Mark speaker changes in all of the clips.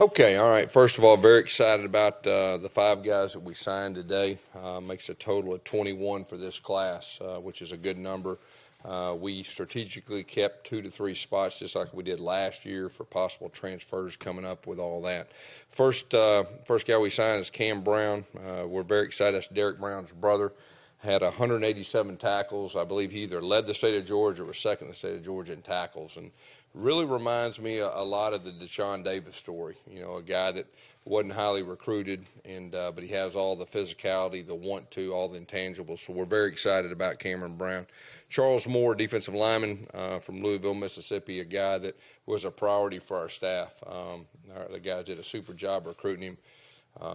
Speaker 1: Okay, all right. First of all, very excited about the five guys that we signed today. Makes a total of 21 for this class, which is a good number. We strategically kept 2 to 3 spots, just like we did last year, for possible transfers coming up with all that. First guy we signed is Cam Brown. We're very excited. That's Derek Brown's brother. Had 187 tackles. I believe he either led the state of Georgia or was second in the state of Georgia in tackles. And really reminds me a lot of the Deshaun Davis story. You know, a guy that wasn't highly recruited, and but he has all the physicality, the want to, all the intangibles. So we're very excited about Cameron Brown. Charles Moore, defensive lineman from Louisville, Mississippi, a guy that was a priority for our staff. The guys did a super job recruiting him.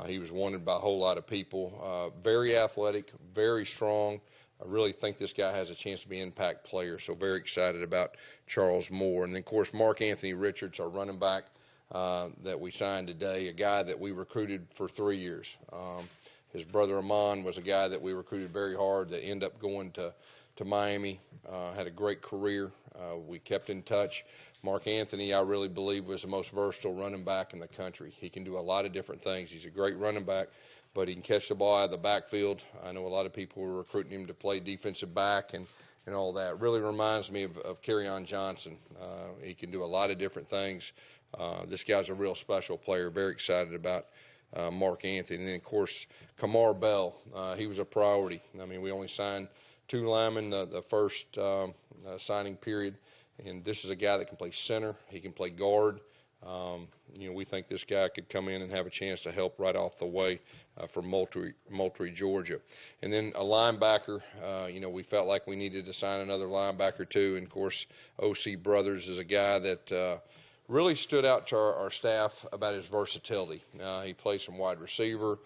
Speaker 1: He was wanted by a whole lot of people. Very athletic, very strong. I really think this guy has a chance to be an impact player, so very excited about Charles Moore. And then, of course, Marc Anthony Richards, our running back that we signed today, a guy that we recruited for 3 years. His brother Amon was a guy that we recruited very hard that ended up going to Miami, had a great career. We kept in touch. Marc Anthony, I really believe, was the most versatile running back in the country. He can do a lot of different things. He's a great running back, but he can catch the ball out of the backfield. I know a lot of people were recruiting him to play defensive back and all that. Really reminds me of Kerryon Johnson. He can do a lot of different things. This guy's a real special player. Very excited about Marc Anthony. And then, of course, Kamar Bell. He was a priority. I mean, we only signed 2 linemen the first signing period. And this is a guy that can play center. He can play guard. You know, we think this guy could come in and have a chance to help right off the way from Moultrie, Georgia. And then a linebacker, you know, we felt like we needed to sign another linebacker too. And, of course, O.C. Brothers is a guy that really stood out to our staff about his versatility. He plays some wide receiver,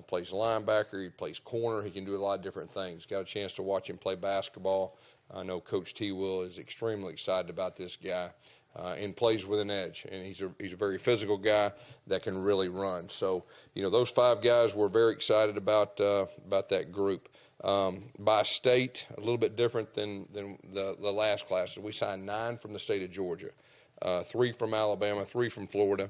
Speaker 1: plays linebacker, he plays corner. He can do a lot of different things. Got a chance to watch him play basketball. I know Coach T. Will is extremely excited about this guy. And plays with an edge, and he's a very physical guy that can really run. So, you know, those 5 guys we're very excited about that group. By state, a little bit different than the last class. We signed 9 from the state of Georgia, 3 from Alabama, 3 from Florida,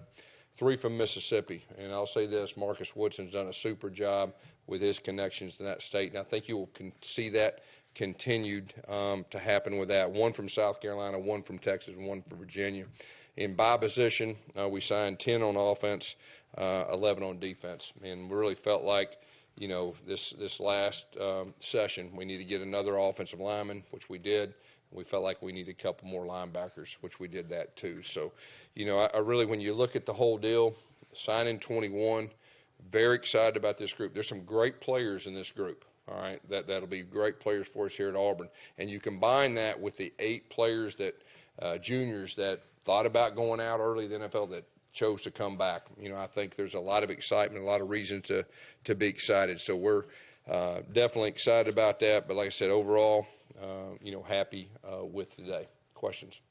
Speaker 1: 3 from Mississippi. And I'll say this: Marcus Woodson's done a super job with his connections to that state, and I think you will see that continued to happen with that. 1 from South Carolina, 1 from Texas, 1 from Virginia. In by position, we signed 10 on offense, 11 on defense, and we really felt like, you know, this last session we need to get another offensive lineman, which we did. We felt like we needed a couple more linebackers, which we did that too. So, you know, I really, when you look at the whole deal, signing 21, very excited about this group. There's some great players in this group. All right, that'll be great players for us here at Auburn. And you combine that with the 8 players that juniors that thought about going out early in the NFL that chose to come back. You know, I think there's a lot of excitement, a lot of reason to be excited. So we're definitely excited about that. But like I said, overall, you know, happy with today. Questions?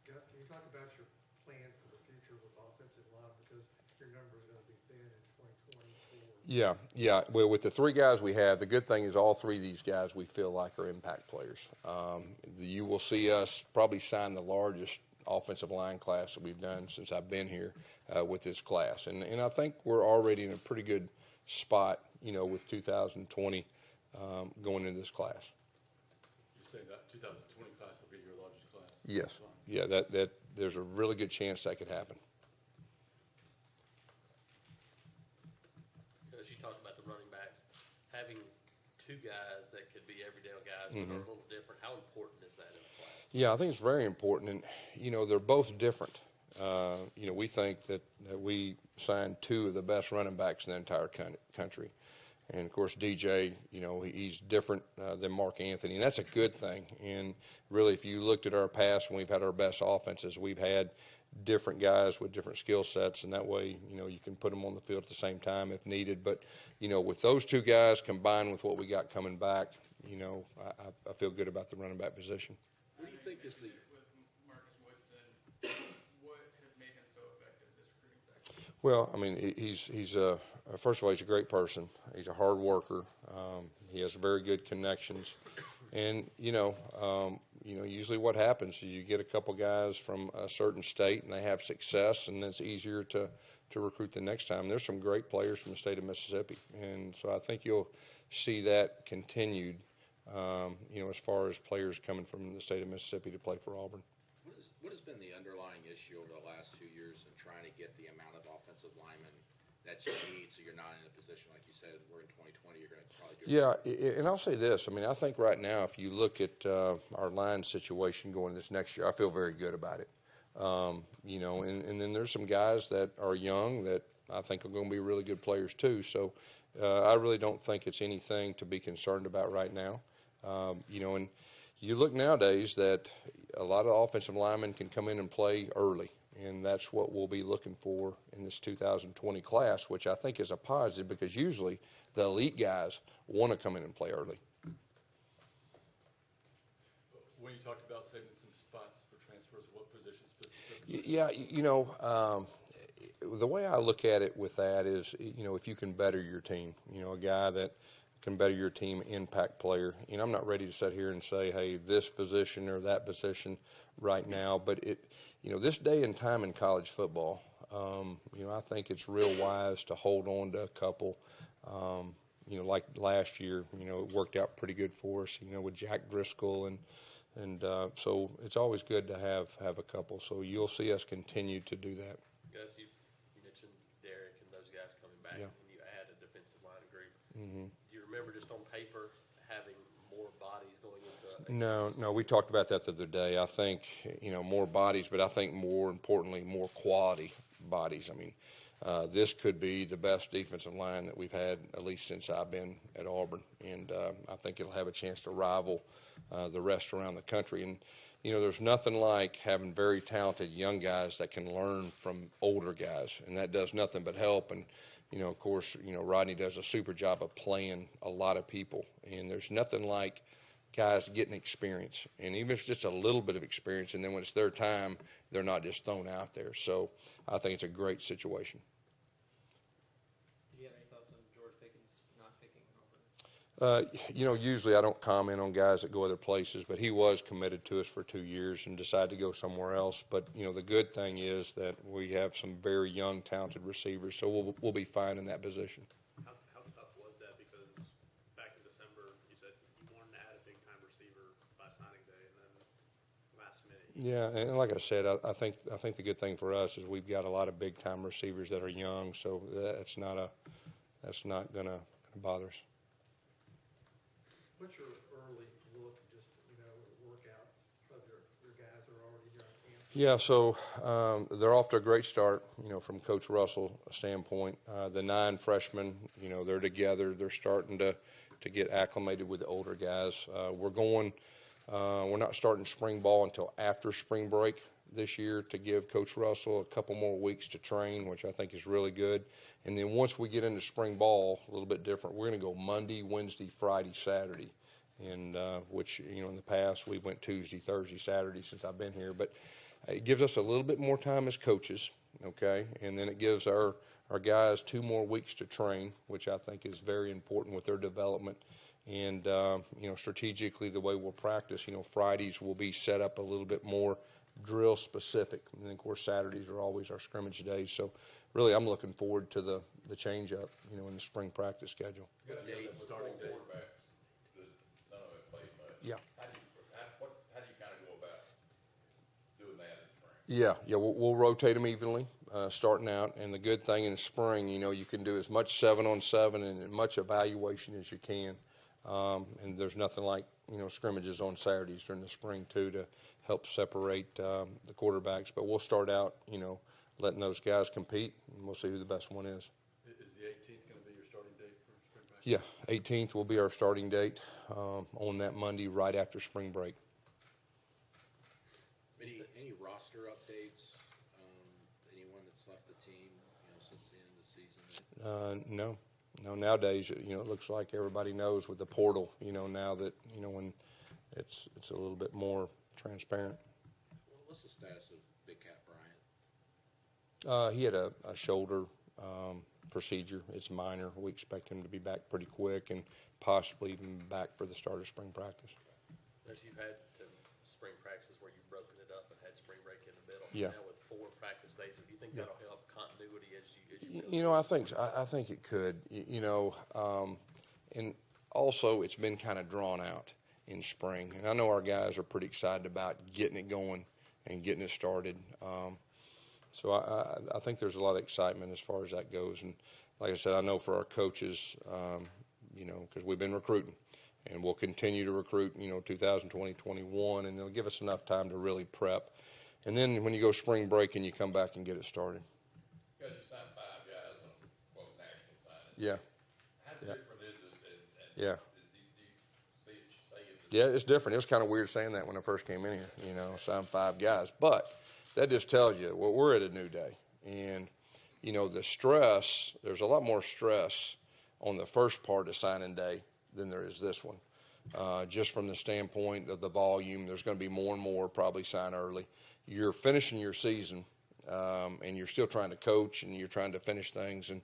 Speaker 2: Gus, can you talk about your plan for the future with offensive line, because your number is going to be thin in 2024?
Speaker 1: Yeah. Well, with the 3 guys we have, the good thing is all 3 of these guys we feel like are impact players. You will see us probably sign the largest offensive line class that we've done since I've been here with this class. And I think we're already in a pretty good spot, you know, with 2020 going into this class.
Speaker 3: You say that 2020 class will be your largest class?
Speaker 1: Yes. Yeah, that there's a really good chance that could happen.
Speaker 4: As you talked about the running backs, having 2 guys that could be everyday guys but are a little different, how important is that in a class?
Speaker 1: Yeah, I think it's very important. And, you know, they're both different. You know, we think that we signed 2 of the best running backs in the entire country. And, of course, DJ, you know, he's different than Marc Anthony, and that's a good thing. And really, if you looked at our past when we've had our best offenses, we've had different guys with different skill sets, and that way, you know, you can put them on the field at the same time if needed. But, you know, with those 2 guys combined with what we got coming back, you know, I feel good about the running back position.
Speaker 3: What do you think is the
Speaker 5: with Marcus Woodson, what has made him so effective this recruiting cycle?
Speaker 1: Well, I mean, he's first of all, he's a great person. He's a hard worker. He has very good connections, and you know, usually what happens is you get a couple guys from a certain state and they have success, and it's easier to recruit the next time. There's some great players from the state of Mississippi, and so I think you'll see that continued, as far as players coming from the state of Mississippi to play for Auburn.
Speaker 6: What has been the underlying issue over the last 2 years in trying to get the amount of offensive linemen that you need so you're not in a position, like you said, we're in 2020, you're going to probably do
Speaker 1: Yeah, and I'll say this. I think right now, if you look at our line situation going this next year, I feel very good about it. And then there's some guys that are young that I think are going to be really good players too. So I really don't think it's anything to be concerned about right now. And you look nowadays that a lot of offensive linemen can come in and play early, and that's what we'll be looking for in this 2020 class, which I think is a positive because usually the elite guys want to come in and play early.
Speaker 3: When you talked about saving some spots for transfers, what positions specifically?
Speaker 1: Yeah, the way I look at it with that is, if you can better your team, a guy that can better your team, impact player. I'm not ready to sit here and say, hey, this position or that position right now, but this day and time in college football, I think it's real wise to hold on to a couple. Like last year, it worked out pretty good for us, with Jack Driscoll, and so it's always good to have a couple. So you'll see us continue to do that.
Speaker 4: Gus, you mentioned Derek and those guys coming back,
Speaker 1: Yeah.
Speaker 4: and you add a defensive line group.
Speaker 1: Mm-hmm.
Speaker 4: Do you remember just on paper having more bodies going into
Speaker 1: No, we talked about that the other day. I think, more bodies, but I think more importantly, more quality bodies. This could be the best defensive line that we've had, at least since I've been at Auburn. And I think it'll have a chance to rival the rest around the country. And, there's nothing like having very talented young guys that can learn from older guys. And that does nothing but help. And, of course, Rodney does a super job of playing a lot of people. And there's nothing like guys getting experience. And even if it's just a little bit of experience, and then when it's their time, they're not just thrown out there. So I think it's a great situation.
Speaker 7: Do you have any thoughts on George Pickens not picking Auburn?
Speaker 1: Usually I don't comment on guys that go other places, but he was committed to us for 2 years and decided to go somewhere else. But, the good thing is that we have some very young, talented receivers, so we'll be fine in that position.
Speaker 8: How tough was that? Because back in December, you said you wanted to add a big-time receiver by signing day, and then last minute.
Speaker 1: Yeah, and like I said, I think the good thing for us is we've got a lot of big-time receivers that are young, so that's not going to bother us.
Speaker 2: What's your early look, just, workouts of your guys who are already here on campus?
Speaker 1: Yeah, so they're off to a great start, from Coach Russell's standpoint. The 9 freshmen, they're together. They're starting to get acclimated with the older guys. We're not starting spring ball until after spring break this year to give Coach Russell a couple more weeks to train, which I think is really good. And then once we get into spring ball, a little bit different, we're going to go Monday, Wednesday, Friday, Saturday, and which, in the past we went Tuesday, Thursday, Saturday since I've been here. But it gives us a little bit more time as coaches, okay? And then it gives our guys 2 more weeks to train, which I think is very important with their development. And, strategically, the way we'll practice, Fridays will be set up a little bit more drill specific. And then, of course, Saturdays are always our scrimmage days. So, really, I'm looking forward to the change up, in the spring practice schedule.
Speaker 3: You got
Speaker 4: Date,
Speaker 3: starting date.
Speaker 9: Quarterbacks, none of it played much.
Speaker 1: Yeah.
Speaker 9: How do you kind of go about doing that in spring?
Speaker 1: Yeah, we'll rotate them evenly, starting out. And the good thing in the spring, you can do as much 7-on-7 and as much evaluation as you can. And there's nothing like, scrimmages on Saturdays during the spring, too, to help separate the quarterbacks. But we'll start out, letting those guys compete, and we'll see who the best one is.
Speaker 3: Is the 18th going to be your starting date for spring practice?
Speaker 1: Yeah, 18th will be our starting date on that Monday right after spring break.
Speaker 6: Any roster updates? Anyone that's left the team, since the end of the season?
Speaker 1: No. Nowadays, it looks like everybody knows with the portal, now that, when it's a little bit more transparent.
Speaker 6: What's the status of Big Cat Bryant?
Speaker 1: He had a shoulder procedure. It's minor. We expect him to be back pretty quick and possibly even back for the start of spring practice.
Speaker 4: As you've had to spring practices where you've broken it up and had spring break in the middle.
Speaker 1: Yeah.
Speaker 4: Now with 4 practice days, do you think
Speaker 1: Yeah.
Speaker 4: that'll help continuity as you
Speaker 1: You know, I think so. I think it could. And also it's been kind of drawn out in spring, and I know our guys are pretty excited about getting it going and getting it started. So I think there's a lot of excitement as far as that goes. And like I said, I know for our coaches, because we've been recruiting, and we'll continue to recruit, 2020, 21, and they'll give us enough time to really prep. And then when you go spring break and you come back and get it started.
Speaker 9: Because you signed 5 guys on, national signing.
Speaker 1: Yeah.
Speaker 9: How
Speaker 1: Yeah.
Speaker 9: different is it? And
Speaker 1: Yeah.
Speaker 9: do you see it stay in the
Speaker 1: Yeah, it's different. It was kind of weird saying that when I first came in here, signed 5 guys. But that just tells you, well, we're at a new day. And, the stress, there's a lot more stress on the first part of signing day than there is this one. Just from the standpoint of the volume, there's going to be more and more probably sign early. You're finishing your season, and you're still trying to coach and you're trying to finish things. And,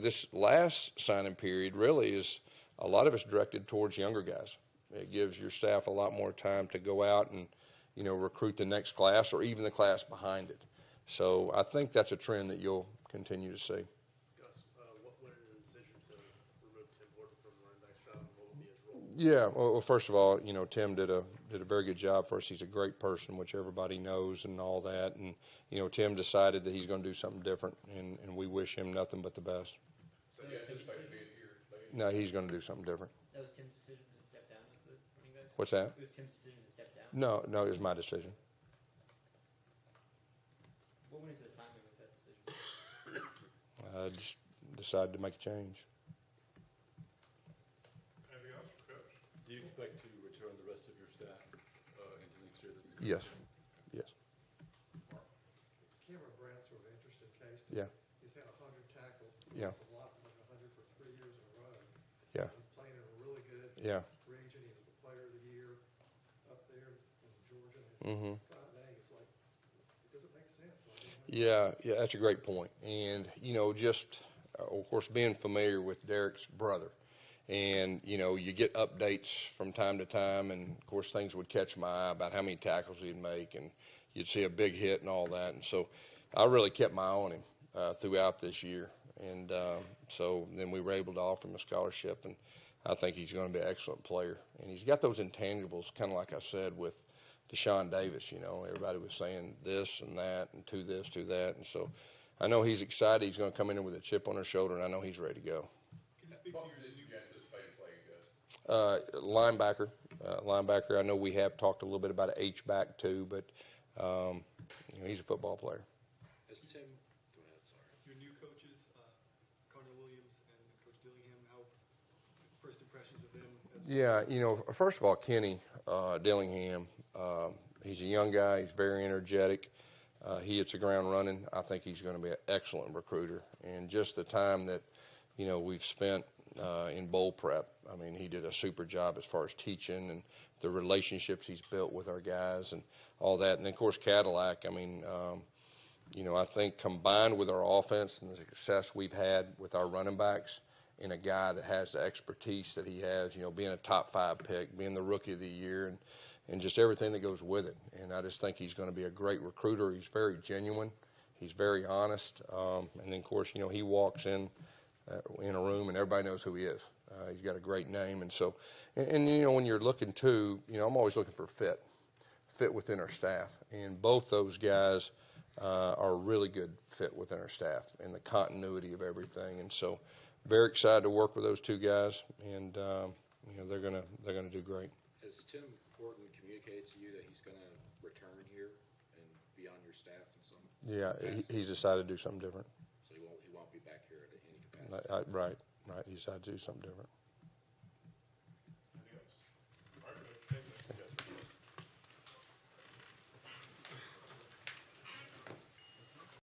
Speaker 1: this last signing period really is a lot of it's directed towards younger guys. It gives your staff a lot more time to go out and, recruit the next class or even the class behind it. So I think that's a trend that you'll continue to see.
Speaker 8: Gus, what went into the decision to remove Tim Horton from the running back shop, and what will be his role?
Speaker 1: Yeah, well, first of all, Tim did a very good job for us. He's a great person, which everybody knows and all that. And, Tim decided that he's going to do something different, and we wish him nothing but the best.
Speaker 9: So you anticipate being here?
Speaker 1: No, he's going to do something different.
Speaker 7: That was Tim's decision to step down as the running back?
Speaker 1: What's that?
Speaker 7: It was Tim's decision to step down?
Speaker 1: No, it was my decision.
Speaker 7: What went into the timing of that decision?
Speaker 1: I just decided to make a change.
Speaker 2: Anything else, Coach?
Speaker 3: Do you expect to return the rest of your staff into next year?
Speaker 1: Yes. Yes.
Speaker 2: Cameron Brandt's sort of interesting case.
Speaker 1: Yeah.
Speaker 2: He's had 100 tackles.
Speaker 1: Yeah.
Speaker 2: That's a lot, like 100 for 3 years in a row.
Speaker 1: Yeah.
Speaker 2: He's playing in a really good
Speaker 1: Yeah.
Speaker 2: region. He was the player of the year up there in Georgia.
Speaker 1: Mm-hmm.
Speaker 2: God dang, it's like, it doesn't make sense.
Speaker 1: Yeah, that's a great point. And, just, of course, being familiar with Derek's brother. And, you get updates from time to time. And, of course, things would catch my eye about how many tackles he'd make. And you'd see a big hit and all that. And so I really kept my eye on him throughout this year. And so then we were able to offer him a scholarship. And I think he's going to be an excellent player. And he's got those intangibles, kind of like I said, with Deshaun Davis. Everybody was saying this and that and to this, to that. And so I know he's excited. He's going to come in with a chip on his shoulder, and I know he's ready to go.
Speaker 5: Can you speak
Speaker 9: What
Speaker 5: to your
Speaker 9: position you anticipate playing, Gus?
Speaker 1: Linebacker. I know we have talked a little bit about an H-back too, but he's a football player.
Speaker 6: Has Tim, go ahead, sorry.
Speaker 5: your new coaches, Connor Williams and Coach Dillingham, how first impressions of them?
Speaker 1: Yeah, first of all, Kenny Dillingham, he's a young guy. He's very energetic. He hits the ground running. I think he's going to be an excellent recruiter. And just the time that, we've spent in bowl prep, I mean, he did a super job as far as teaching and the relationships he's built with our guys and all that. And then, of course, Cadillac, I mean, I think combined with our offense and the success we've had with our running backs, and a guy that has the expertise that he has, being a top 5 pick, being the rookie of the year, and just everything that goes with it. And I just think he's going to be a great recruiter. He's very genuine. He's very honest. And then, of course, he walks in a room and everybody knows who he is. He's got a great name. And so, and when you're looking too, I'm always looking for fit within our staff. And both those guys are a really good fit within our staff and the continuity of everything. And so, very excited to work with those 2 guys, and they're gonna do great.
Speaker 6: Has Tim Horton communicated to you that he's going to return here and be on your staff in some
Speaker 1: Yeah,
Speaker 6: capacity?
Speaker 1: he's decided to do something different.
Speaker 6: So he won't be back here at any capacity?
Speaker 1: Right. He decided to do something different.